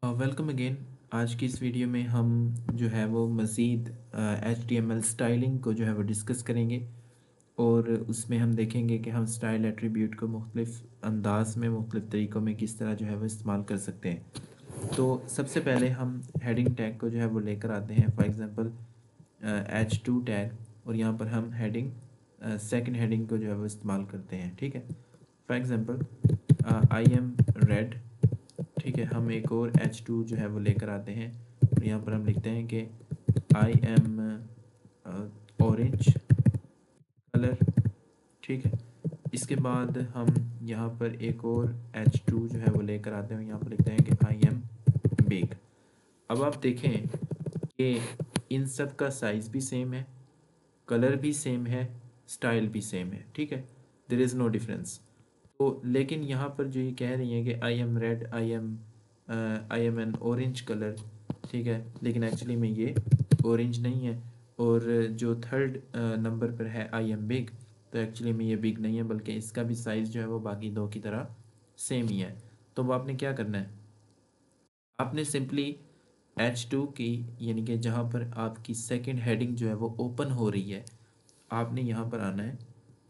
Welcome again. आज की इस वीडियो में हम जो है वो मज़ीद HTML स्टाइलिंग को जो है वो डिस्कस करेंगे और उसमें हम देखेंगे कि हम स्टाइल एट्रीब्यूट को मुख्तलिफ अंदाज में मुख्तलिफ तरीक़ों में किस तरह जो है वो इस्तेमाल कर सकते हैं। तो सबसे पहले हम हेडिंग टैग को जो है वो लेकर आते हैं, फॉर एग्ज़ाम्पल H2 टैग, और यहाँ पर हम हेडिंग सेकंड हेडिंग को जो है वो इस्तेमाल करते हैं। ठीक है, for example I am red. ठीक है, हम एक और H2 जो है वो लेकर आते हैं और यहाँ पर हम लिखते हैं कि आई एम ऑरेंज कलर। ठीक है, इसके बाद हम यहाँ पर एक और H2 जो है वो लेकर आते हैं, यहाँ पर लिखते हैं कि आई एम बिग। अब आप देखें कि इन सब का साइज़ भी सेम है, कलर भी सेम है, स्टाइल भी सेम है। ठीक है, देर इज़ नो डिफरेंस। तो लेकिन यहाँ पर जो ये कह रही है कि I am red, I am N orange colour. ठीक है, लेकिन एक्चुअली में ये ऑरेंज नहीं है। और जो थर्ड नंबर पर है आई एम बिग, तो एक्चुअली में ये बिग नहीं है, बल्कि इसका भी साइज़ जो है वो बाकी दो की तरह सेम ही है। तो वो आपने क्या करना है, आपने सिंपली H2 की, यानी कि जहाँ पर आपकी सेकंड हेडिंग जो है वो ओपन हो रही है, आपने यहाँ पर आना है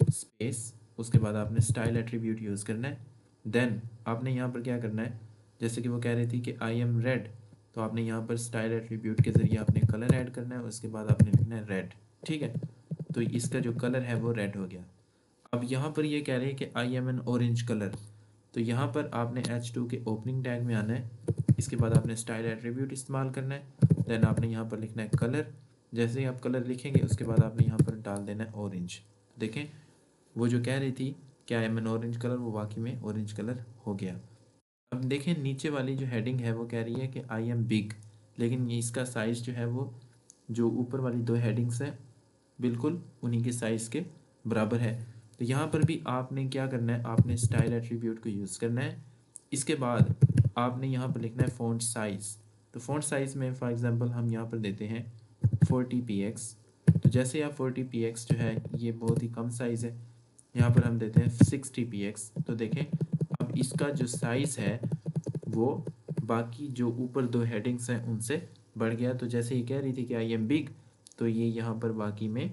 स्पेस, उसके बाद आपने स्टाइल एट्रीब्यूट यूज़ करना है। देन आपने यहाँ पर क्या करना है, जैसे कि वो कह रही थी कि आई एम रेड, तो आपने यहाँ पर स्टाइल एट्रीब्यूट के ज़रिए आपने कलर ऐड करना है, उसके बाद आपने लिखना है रेड। ठीक है, तो इसका जो कलर है वो रेड हो गया। अब यहाँ पर ये कह रहे हैं कि I am N orange colour, तो यहाँ पर आपने H2 के ओपनिंग टैग में आना है, इसके बाद आपने स्टाइल एट्रीब्यूट इस्तेमाल करना है। देन आपने यहाँ पर लिखना है कलर। जैसे ही आप कलर लिखेंगे उसके बाद आपने यहाँ पर डाल देना है ऑरेंज। देखें, वो जो कह रही थी कि I am N orange colour, वो वाकई में ऑरेंज कलर हो गया। अब देखें, नीचे वाली जो हेडिंग है वो कह रही है कि आई एम बिग, लेकिन ये इसका साइज़ जो है वो जो ऊपर वाली दो हेडिंग्स हैं बिल्कुल उन्हीं के साइज़ के बराबर है। तो यहाँ पर भी आपने क्या करना है, आपने स्टाइल एट्रीब्यूट को यूज़ करना है। इसके बाद आपने यहाँ पर लिखना है फ़ॉन्ट साइज़। तो फ़ॉन्ट साइज़ में फॉर एग्ज़ाम्पल हम यहाँ पर देते हैं 40px। तो जैसे आप 40px जो है ये बहुत ही कम साइज़ है, यहाँ पर हम देते हैं 60px। तो देखें, अब इसका जो साइज़ है वो बाकी जो ऊपर दो हेडिंग्स हैं उनसे बढ़ गया। तो जैसे ये कह रही थी कि आई एम बिग, तो ये यहाँ पर बाकी में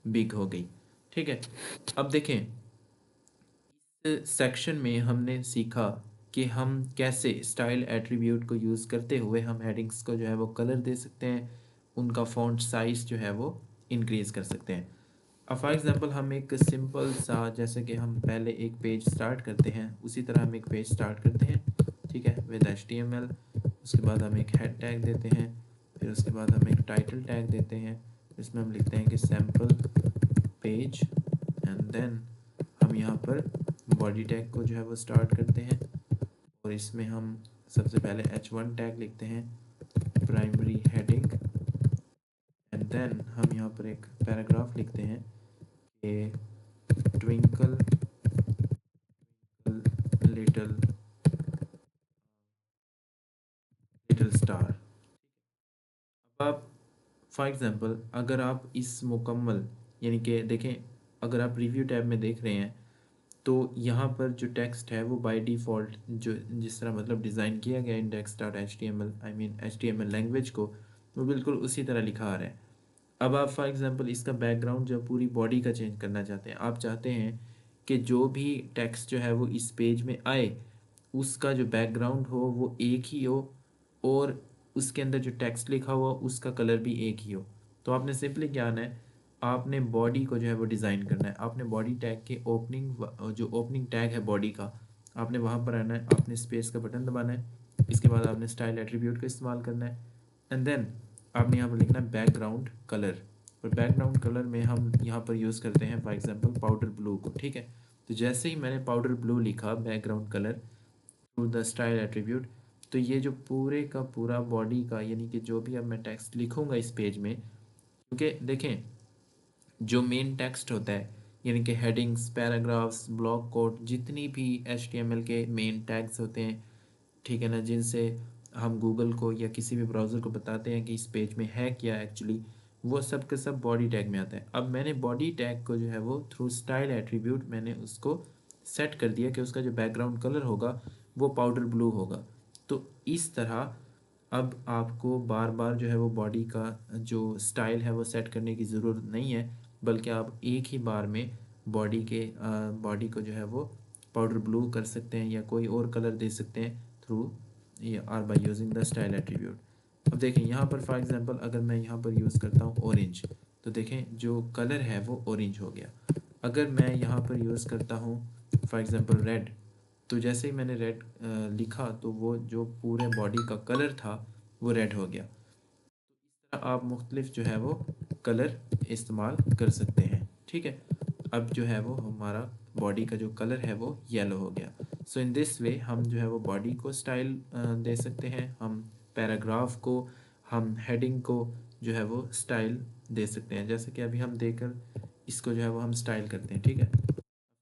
बिग हो गई। ठीक है, अब देखें, इस सेक्शन में हमने सीखा कि हम कैसे स्टाइल एट्रीब्यूट को यूज़ करते हुए हम हेडिंग्स को जो है वो कलर दे सकते हैं, उनका फ़ॉन्ट साइज़ जो है वो इंक्रीज़ कर सकते हैं। अब फॉर एग्ज़ाम्पल हम एक सिंपल सा, जैसे कि हम पहले एक पेज स्टार्ट करते हैं, उसी तरह हम एक पेज स्टार्ट करते हैं। ठीक है, विद HTML। उसके बाद हम एक हेड टैग देते हैं, फिर उसके बाद हम एक टाइटल टैग देते हैं, इसमें हम लिखते हैं कि सैम्पल पेज। एंड देन हम यहाँ पर बॉडी टैग को जो है वो स्टार्ट करते हैं, और इसमें हम सबसे पहले H1 टैग लिखते हैं, प्राइमरी हेडिंग। एंड देन हम यहाँ पर एक पैराग्राफ लिखते हैं कि ट्विंकल लिटिल लिटिल स्टार। अब आप फॉर एग्ज़ाम्पल अगर आप इस मुकम्मल, यानी कि देखें, अगर आप रिव्यू टैब में देख रहे हैं तो यहाँ पर जो टेक्स्ट है वो बाय डिफ़ॉल्ट जो जिस तरह मतलब डिज़ाइन किया गया index dot HTML, I mean HTML language को, वो बिल्कुल उसी तरह लिखा आ रहा है। अब आप फॉर एग्ज़ाम्पल इसका बैकग्राउंड जो पूरी बॉडी का चेंज करना चाहते हैं, आप चाहते हैं कि जो भी टेक्स्ट जो है वो इस पेज में आए उसका जो बैकग्राउंड हो वो एक ही हो, और उसके अंदर जो टेक्स्ट लिखा हुआ उसका कलर भी एक ही हो। तो आपने सिंपली क्या आना है, आपने बॉडी को जो है वो डिज़ाइन करना है। आपने बॉडी टैग के जो ओपनिंग टैग है बॉडी का, आपने वहाँ पर आना है, आपने स्पेस का बटन दबाना है, इसके बाद आपने स्टाइल एट्रीब्यूट का इस्तेमाल करना है। एंड देन आपने यहाँ पर लिखना है बैकग्राउंड कलर, और बैकग्राउंड कलर में हम यहाँ पर यूज़ करते हैं फॉर एग्जांपल पाउडर ब्लू को। ठीक है, तो जैसे ही मैंने पाउडर ब्लू लिखा background colour through the style attribute, तो ये जो पूरे का पूरा बॉडी का, यानी कि जो भी अब मैं टेक्स्ट लिखूँगा इस पेज में, क्योंकि देखें जो मेन टेक्स्ट होता है, यानी कि हेडिंग्स, पैराग्राफ्स, ब्लॉक कोड, जितनी भी HTML के मेन टैग्स होते हैं, ठीक है ना, जिनसे हम गूगल को या किसी भी ब्राउज़र को बताते हैं कि इस पेज में है क्या एक्चुअली, वो सब का सब बॉडी टैग में आता है। अब मैंने बॉडी टैग को जो है वो थ्रू स्टाइल एट्रीब्यूट मैंने उसको सेट कर दिया कि उसका जो बैकग्राउंड कलर होगा वो पाउडर ब्लू होगा। तो इस तरह अब आपको बार बार जो है वो बॉडी का जो स्टाइल है वो सेट करने की ज़रूरत नहीं है, बल्कि आप एक ही बार में बॉडी को जो है वो पाउडर ब्लू कर सकते हैं या कोई और कलर दे सकते हैं through or by using the style attribute. अब देखें यहाँ पर फॉर एग्जांपल अगर मैं यहाँ पर यूज़ करता हूँ ऑरेंज, तो देखें जो कलर है वो ऑरेंज हो गया। अगर मैं यहाँ पर यूज़ करता हूँ फॉर एग्जांपल रेड, तो जैसे ही मैंने रेड लिखा तो वो जो पूरे बॉडी का कलर था वो रेड हो गया। तो इस तरह आप मुख्तलिफ जो है वो कलर इस्तेमाल कर सकते हैं, ठीक है। अब जो है वो हमारा बॉडी का जो कलर है वो येलो हो गया। सो इन दिस वे हम जो है वो बॉडी को स्टाइल दे सकते हैं, हम पैराग्राफ को, हम हेडिंग को जो है वो स्टाइल दे सकते हैं। जैसे कि अभी हम देखकर इसको जो है वो हम स्टाइल करते हैं, ठीक है।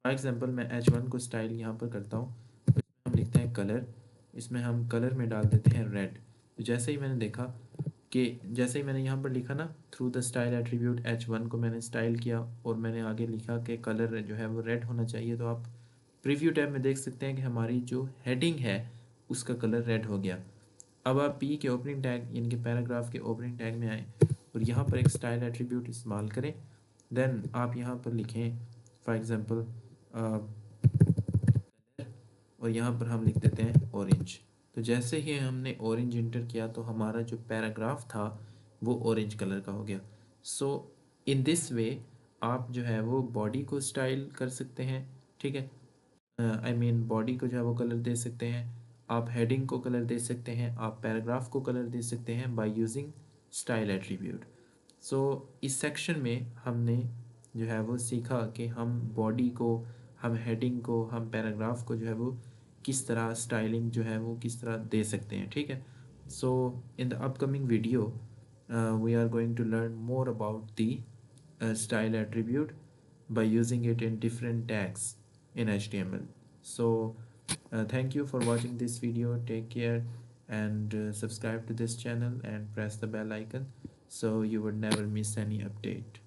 फॉर एग्जांपल मैं H1 को स्टाइल यहाँ पर करता हूँ, तो इसमें हम लिखते हैं कलर, इसमें हम कलर में डाल देते हैं रेड। तो जैसे ही मैंने देखा कि जैसे ही मैंने यहाँ पर लिखा ना through the style attribute H1 को मैंने स्टाइल किया और मैंने आगे लिखा कि कलर जो है वो रेड होना चाहिए, तो आप प्रीव्यू टैब में देख सकते हैं कि हमारी जो हेडिंग है उसका कलर रेड हो गया। अब आप पी के ओपनिंग टैग यानी कि पैराग्राफ के ओपनिंग टैग में आए और यहाँ पर एक स्टाइल एट्रीब्यूट इस्तेमाल करें। देन आप यहाँ पर लिखें फॉर एग्ज़ाम्पल और यहाँ पर हम लिख देते हैं ऑरेंज। तो जैसे ही हमने ऑरेंज इंटर किया तो हमारा जो पैराग्राफ था वो ऑरेंज कलर का हो गया। सो इन दिस वे आप जो है वो बॉडी को स्टाइल कर सकते हैं, ठीक है। आई मीन बॉडी को जो है वो कलर दे सकते हैं, आप हेडिंग को कलर दे सकते हैं, आप पैराग्राफ को कलर दे सकते हैं बाय यूजिंग स्टाइल एट्रीब्यूट। सो इस सेक्शन में हमने जो है वो सीखा कि हम बॉडी को, हम हेडिंग को, हम पैराग्राफ को जो है वो किस तरह स्टाइलिंग जो है वो किस तरह दे सकते हैं, ठीक है। So in the upcoming video we are going to learn more about the style attribute by using it in different tags in HTML. So thank you for watching this video. Take care and subscribe to this channel and press the bell icon so you would never miss any update.